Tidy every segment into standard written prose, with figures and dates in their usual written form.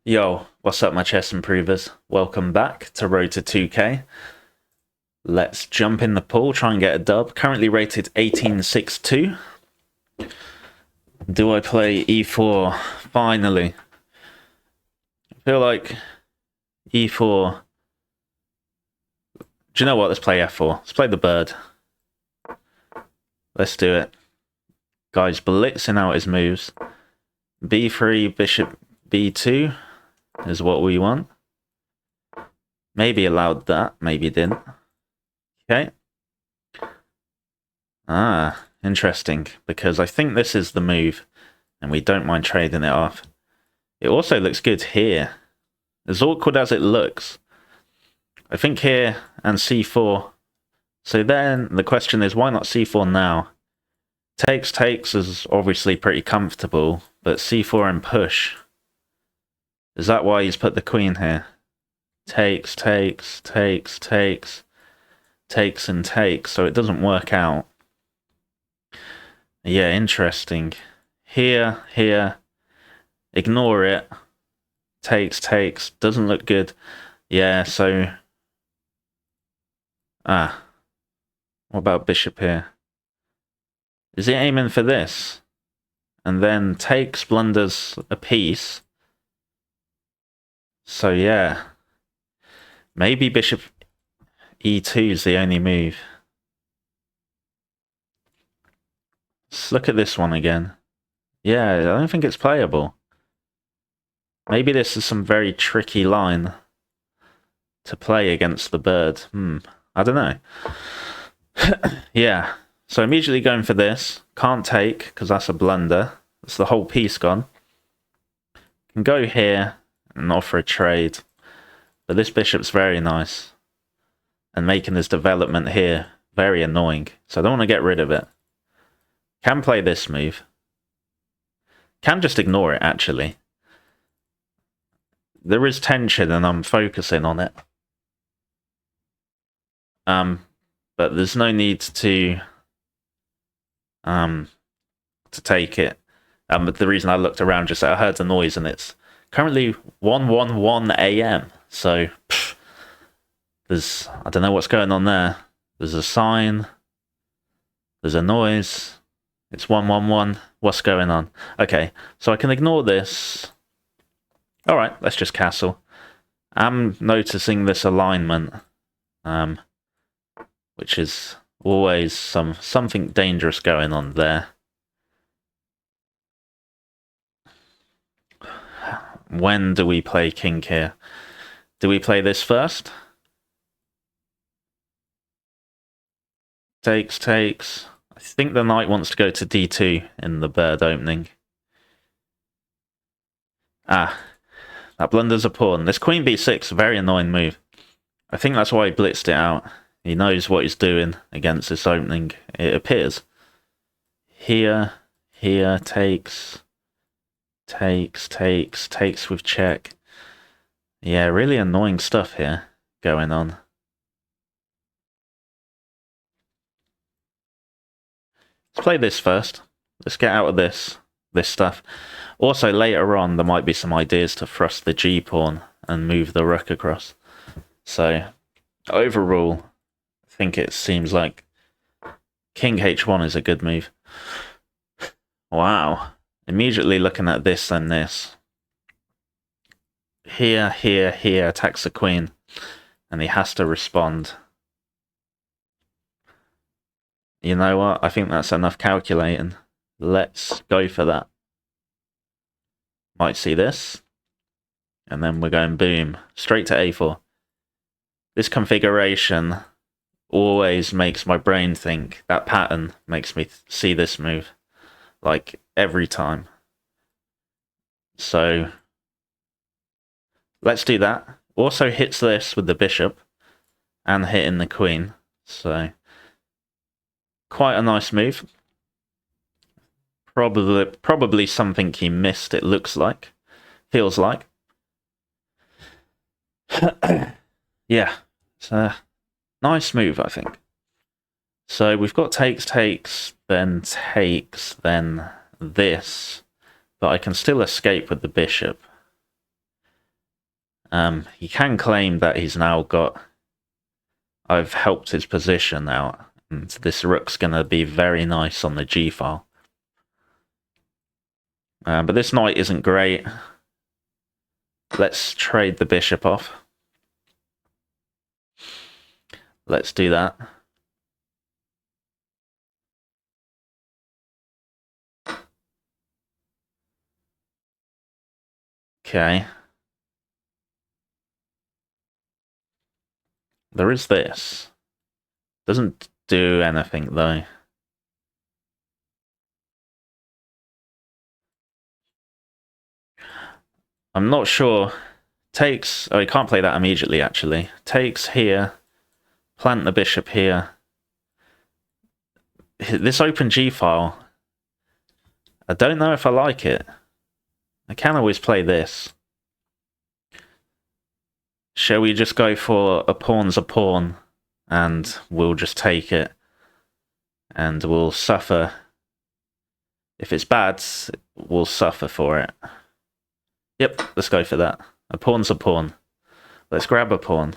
Yo, what's up my chess improvers? Welcome back to Road to 2K. Let's jump in the pool, try and get a dub. Currently rated 18.62. Do I play e4? Finally. I feel like e4... Do you know what? Let's play f4. Let's play the bird. Let's do it. Guy's blitzing out his moves. b3, bishop b2 is what we want. Maybe allowed that, maybe didn't. Okay. Ah, interesting, because I think this is the move, and we don't mind trading it off. It also looks good here. As awkward as it looks, I think here and c4. So then the question is, why not c4 now? Takes is obviously pretty comfortable, but c4 and push. Is that why he's put the queen here? Takes, and takes, so it doesn't work out. Yeah, interesting. Here, ignore it. Takes, doesn't look good. Yeah, so... what about bishop here? Is he aiming for this? And then takes, blunders a piece. So yeah. Maybe bishop e2 is the only move. Let's look at this one again. Yeah, I don't think it's playable. Maybe this is some very tricky line to play against the bird. I don't know. Yeah, so immediately going for this. Can't take, because that's a blunder. That's the whole piece gone. Can go here and offer a trade. But this bishop's very nice. And making this development here very annoying. So I don't want to get rid of it. Can play this move. Can just ignore it, actually. There is tension and I'm focusing on it. But there's no need to take it. But the reason I looked around, just I heard the noise, and it's currently 1:11 a.m. So there's, I don't know what's going on there. There's a sign. There's a noise. It's 1:11. What's going on? Okay, so I can ignore this. All right, let's just castle. I'm noticing this alignment, which is always something dangerous going on there. When do we play king here? Do we play this first? Takes. I think the knight wants to go to d2 in the bird opening. That blunders a pawn. This queen b6, very annoying move. I think that's why he blitzed it out. He knows what he's doing against this opening, it appears. Here, takes with check. Yeah, really annoying stuff here going on. Let's play this first. Let's get out of this stuff. Also, later on, there might be some ideas to thrust the g-pawn and move the rook across. So, overall, I think it seems like king h1 is a good move. Wow. Immediately looking at this and this. Here, attacks the queen. And he has to respond. You know what? I think that's enough calculating. Let's go for that. Might see this. And then we're going boom. Straight to a4. This configuration always makes my brain think. That pattern makes me see this move. Like, every time. So, let's do that. Also hits this with the bishop. And hitting the queen. So, quite a nice move. Probably something he missed, it looks like. Feels like. Yeah, it's a nice move, I think. So we've got takes, then takes, then this. But I can still escape with the bishop. He can claim that he's now got... I've helped his position out, and this rook's going to be very nice on the g file. But this knight isn't great. Let's trade the bishop off. Let's do that. Okay. There is this. Doesn't do anything, though. I'm not sure. Takes... Oh, he can't play that immediately, actually. Takes here. Plant the bishop here. This open g file, I don't know if I like it. I can always play this. Shall we just go for a pawn's a pawn, and we'll just take it, and we'll suffer. If it's bad, we'll suffer for it. Yep, let's go for that. A pawn's a pawn. Let's grab a pawn.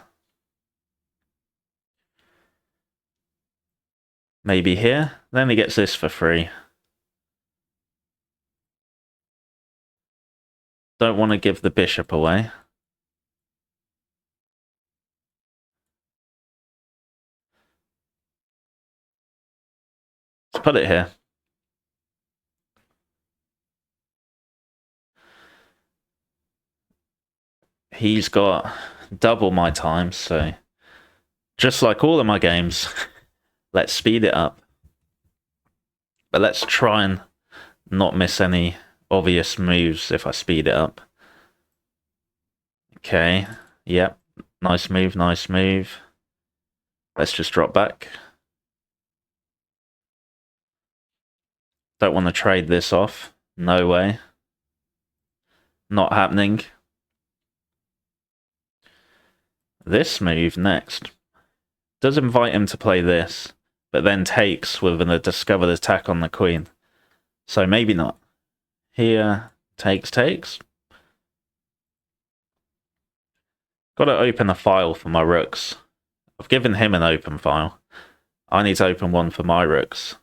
Maybe here. Then he gets this for free. Don't want to give the bishop away. Let's put it here. He's got double my time, so just like all of my games, let's speed it up. But let's try and not miss any obvious moves if I speed it up. Okay, yep, nice move, nice move. Let's just drop back. Don't want to trade this off. No way. Not happening. This move next does invite him to play this, but then takes with a discovered attack on the queen. So maybe not. Here, takes. Got to open a file for my rooks. I've given him an open file. I need to open one for my rooks.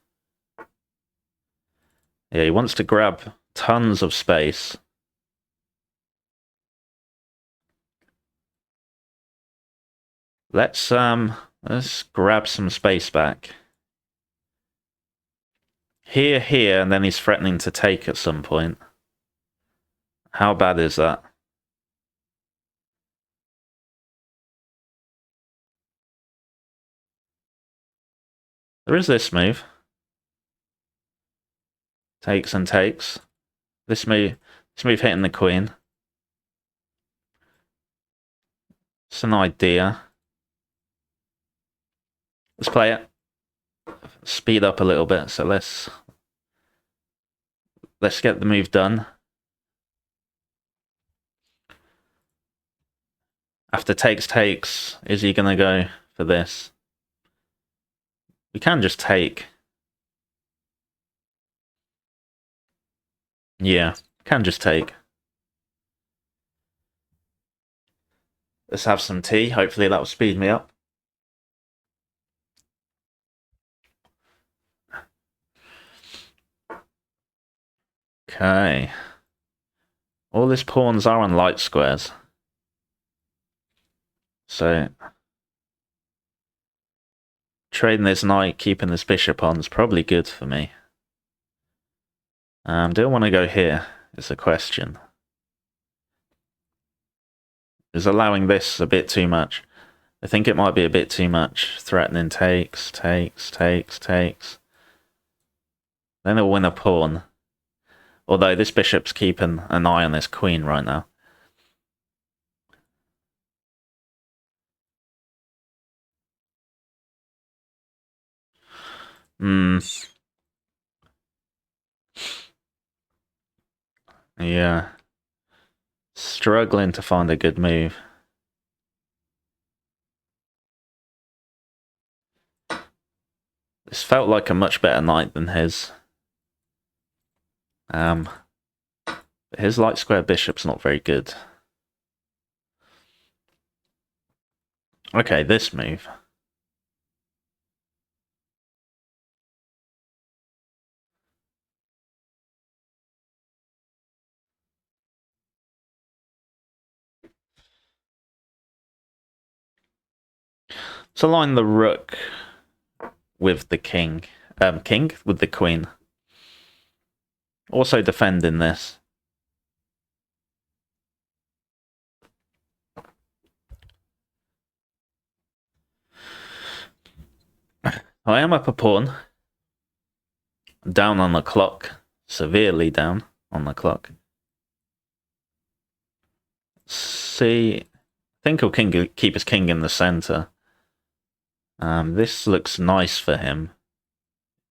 Yeah, he wants to grab tons of space. Let's grab some space back. Here, and then he's threatening to take at some point. How bad is that? There is this move. Takes and takes. This move hitting the queen. It's an idea. Let's play it. Speed up a little bit, so let's get the move done. After takes, is he gonna go for this? We can just take. Yeah, can just take. Let's have some tea. Hopefully that will speed me up. Okay. All his pawns are on light squares. So trading this knight, keeping this bishop on is probably good for me. Do I want to go here is the question. Is allowing this a bit too much? I think it might be a bit too much. Threatening takes. Then he'll win a pawn. Although this bishop's keeping an eye on this queen right now. Yeah. Struggling to find a good move. This felt like a much better knight than his. But his light square bishop's not very good. Okay, this move. Let's align the rook with the king. King with the queen. Also defending this. I am up a pawn. Down on the clock. Severely down on the clock. See, I think he'll keep his king in the center. This looks nice for him.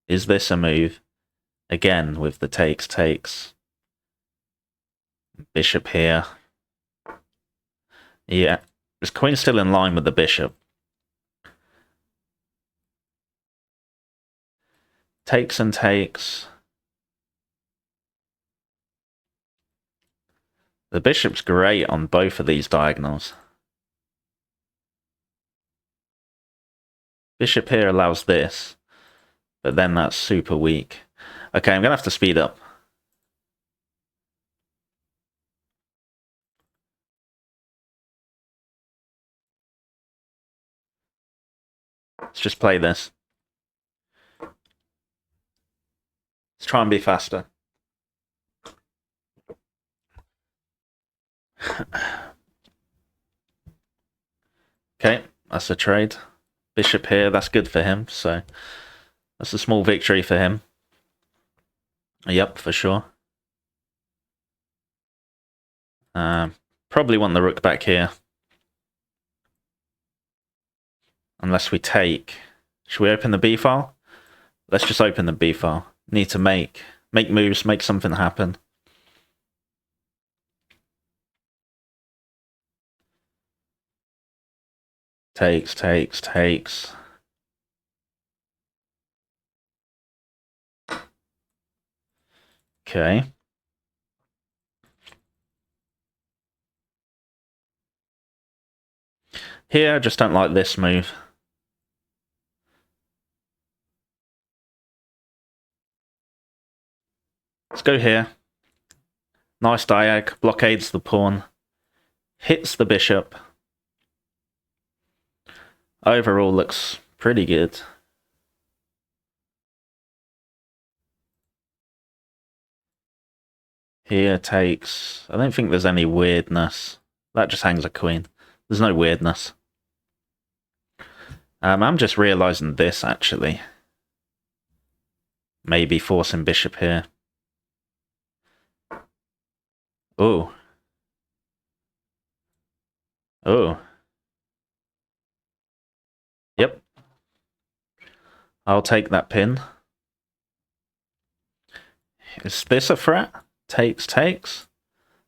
Is this a move? Again, with the takes. Bishop here. Yeah, his queen's still in line with the bishop. Takes and takes. The bishop's great on both of these diagonals. Bishop here allows this, but then that's super weak. Okay, I'm going to have to speed up. Let's just play this. Let's try and be faster. Okay, that's a trade. Bishop here, that's good for him, so that's a small victory for him. Yep, for sure. Probably want the rook back here. Unless we take. Should we open the B file? Let's just open the B file. Need to make moves, make something happen. Takes. Okay. Here, I just don't like this move. Let's go here. Nice diag, blockades the pawn. Hits the bishop. Overall looks pretty good. Here takes. I don't think there's any weirdness. That just hangs a queen. There's no weirdness. I'm just realizing this, actually. Maybe forcing bishop here. Oh. Oh. Yep. I'll take that pin. Is this a threat? Takes.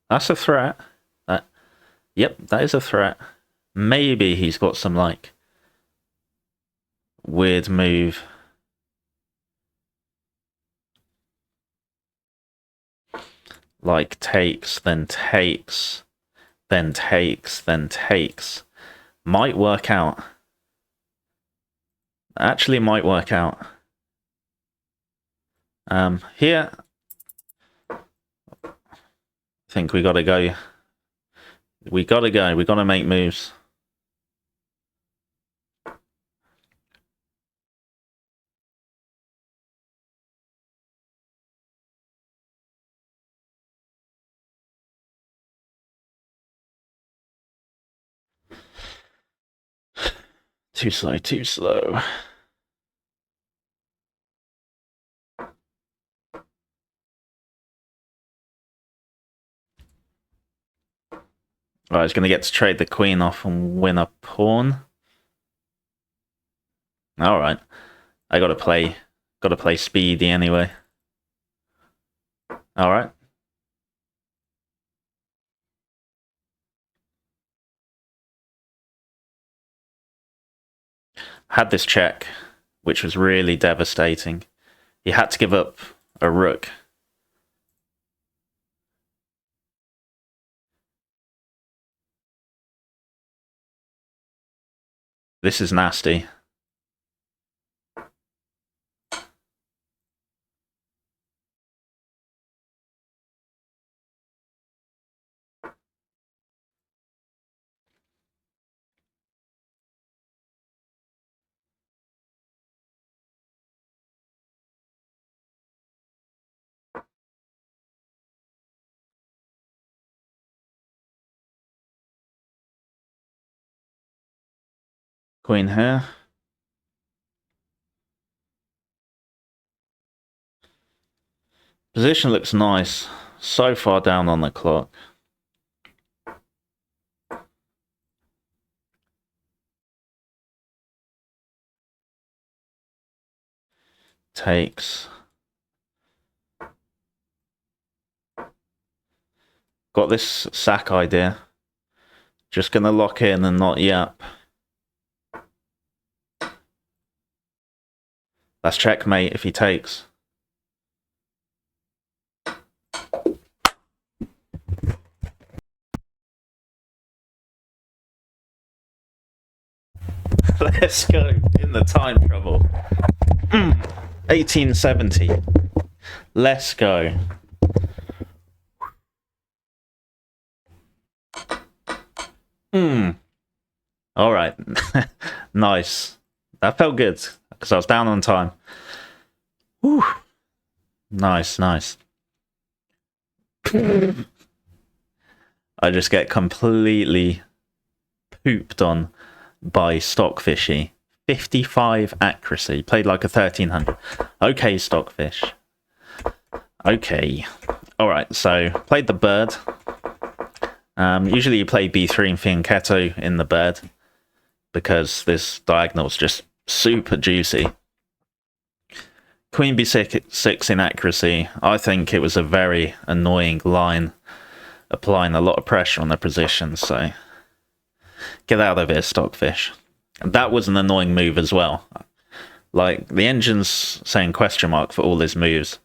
That's a threat. Yep, that is a threat. Maybe he's got some, like, weird move. Like, takes, then takes, then takes, then takes. Might work out. Actually might work out. Here, I think we gotta go. We gotta make moves. Too slow. Right, he's gonna get to trade the queen off and win a pawn. Alright. I gotta play speedy anyway. Alright. Had this check, which was really devastating. He had to give up a rook. This is nasty. Queen here. Position looks nice. So far down on the clock. Takes. Got this sack idea. Just gonna lock in and not yap. That's checkmate if he takes. Let's go in the time trouble. 1870. Let's go. All right. Nice. That felt good because I was down on time. Whew. Nice, nice. I just get completely pooped on by Stockfishy. 55 accuracy. Played like a 1300. Okay, Stockfish. Okay. Alright, so played the bird. Usually you play b3 and fianchetto in the bird because this diagonal's just super juicy. Queen b6 in accuracy. I think it was a very annoying line, applying a lot of pressure on the position, so get out of it, Stockfish. That was an annoying move as well. Like, the engine's saying question mark for all his moves,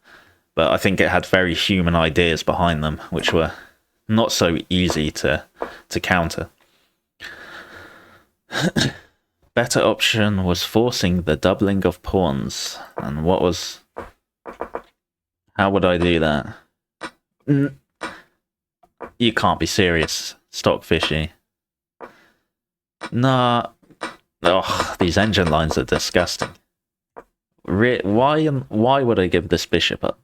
but I think it had very human ideas behind them, which were not so easy to counter. Better option was forcing the doubling of pawns. And what was... How would I do that? You can't be serious, Stockfishy. Nah. Ugh, these engine lines are disgusting. Why would I give this bishop up?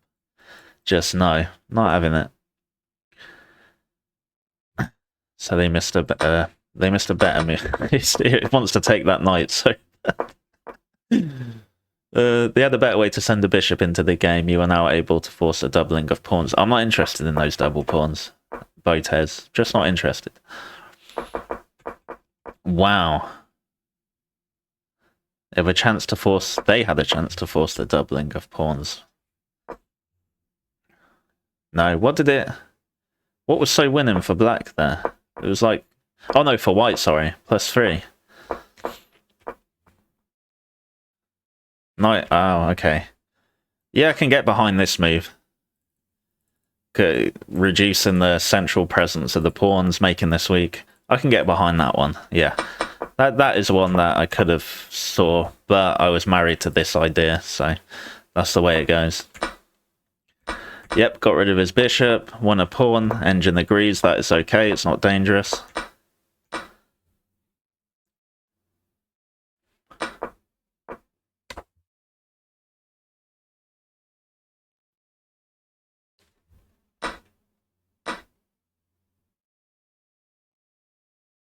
Just no, not having it. So they missed a better move. He wants to take that knight, so they had a better way to send a bishop into the game. You are now able to force a doubling of pawns. I'm not interested in those double pawns, Botez. Just not interested. Wow. They had a chance to force the doubling of pawns. No, what was so winning for black there? It was like, oh no, for white, sorry, +3. No, oh, okay. Yeah, I can get behind this move. Reducing the central presence of the pawns, making this weak. I can get behind that one, yeah. That is one that I could have saw, but I was married to this idea, so that's the way it goes. Yep, got rid of his bishop, won a pawn, engine agrees, that is okay, it's not dangerous.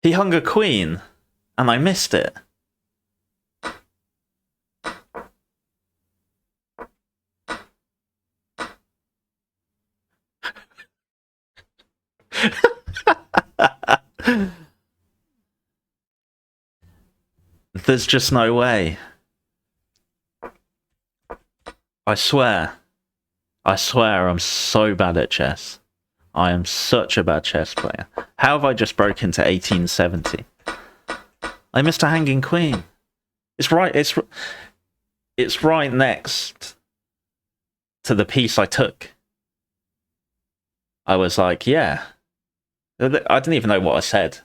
He hung a queen, and I missed it. There's just no way. I swear I'm so bad at chess. I am such a bad chess player. How have I just broken to 1870? I missed a hanging queen. It's right next to the piece I took. I was like, yeah. I didn't even know what I said.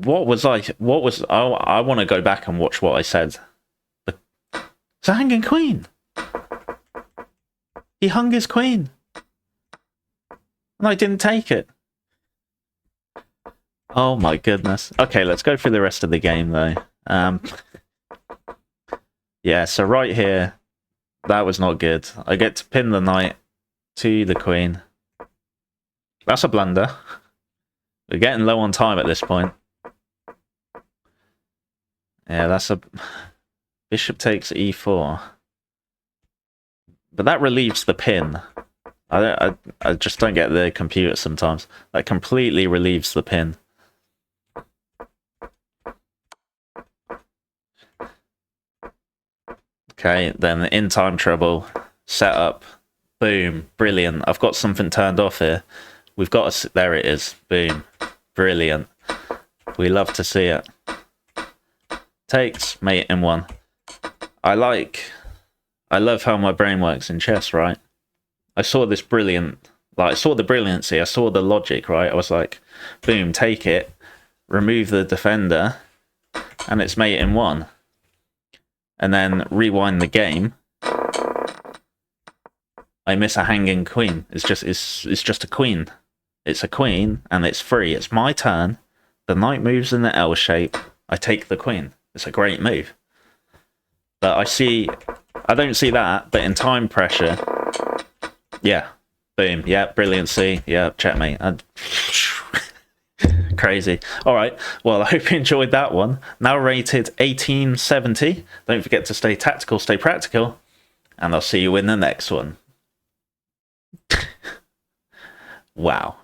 What was I? What was? I want to go back and watch what I said. It's a hanging queen. He hung his queen, and I didn't take it. Oh my goodness. Okay, let's go through the rest of the game though. Yeah, so right here, that was not good. I get to pin the knight to the queen. That's a blunder. We're getting low on time at this point. Yeah, that's a... Bishop takes e4. But that relieves the pin. I just don't get the computer sometimes. That completely relieves the pin. Okay, then in time trouble. Set up. Boom. Brilliant. I've got something turned off here. We've got a... There it is. Boom. Brilliant. We love to see it. Takes, mate in one. I love how my brain works in chess, right? I saw this brilliant... Like, I saw the brilliancy. I saw the logic, right? I was like, boom, take it. Remove the defender. And it's mate in one. And then rewind the game. I miss a hanging queen. It's just a queen. It's a queen, and it's free. It's my turn. The knight moves in the L shape. I take the queen. It's a great move. But I don't see that, but in time pressure, yeah, boom, yeah, brilliancy, yeah, checkmate. Crazy. All right, well, I hope you enjoyed that one. Now rated 1870. Don't forget to stay tactical, stay practical, and I'll see you in the next one. Wow.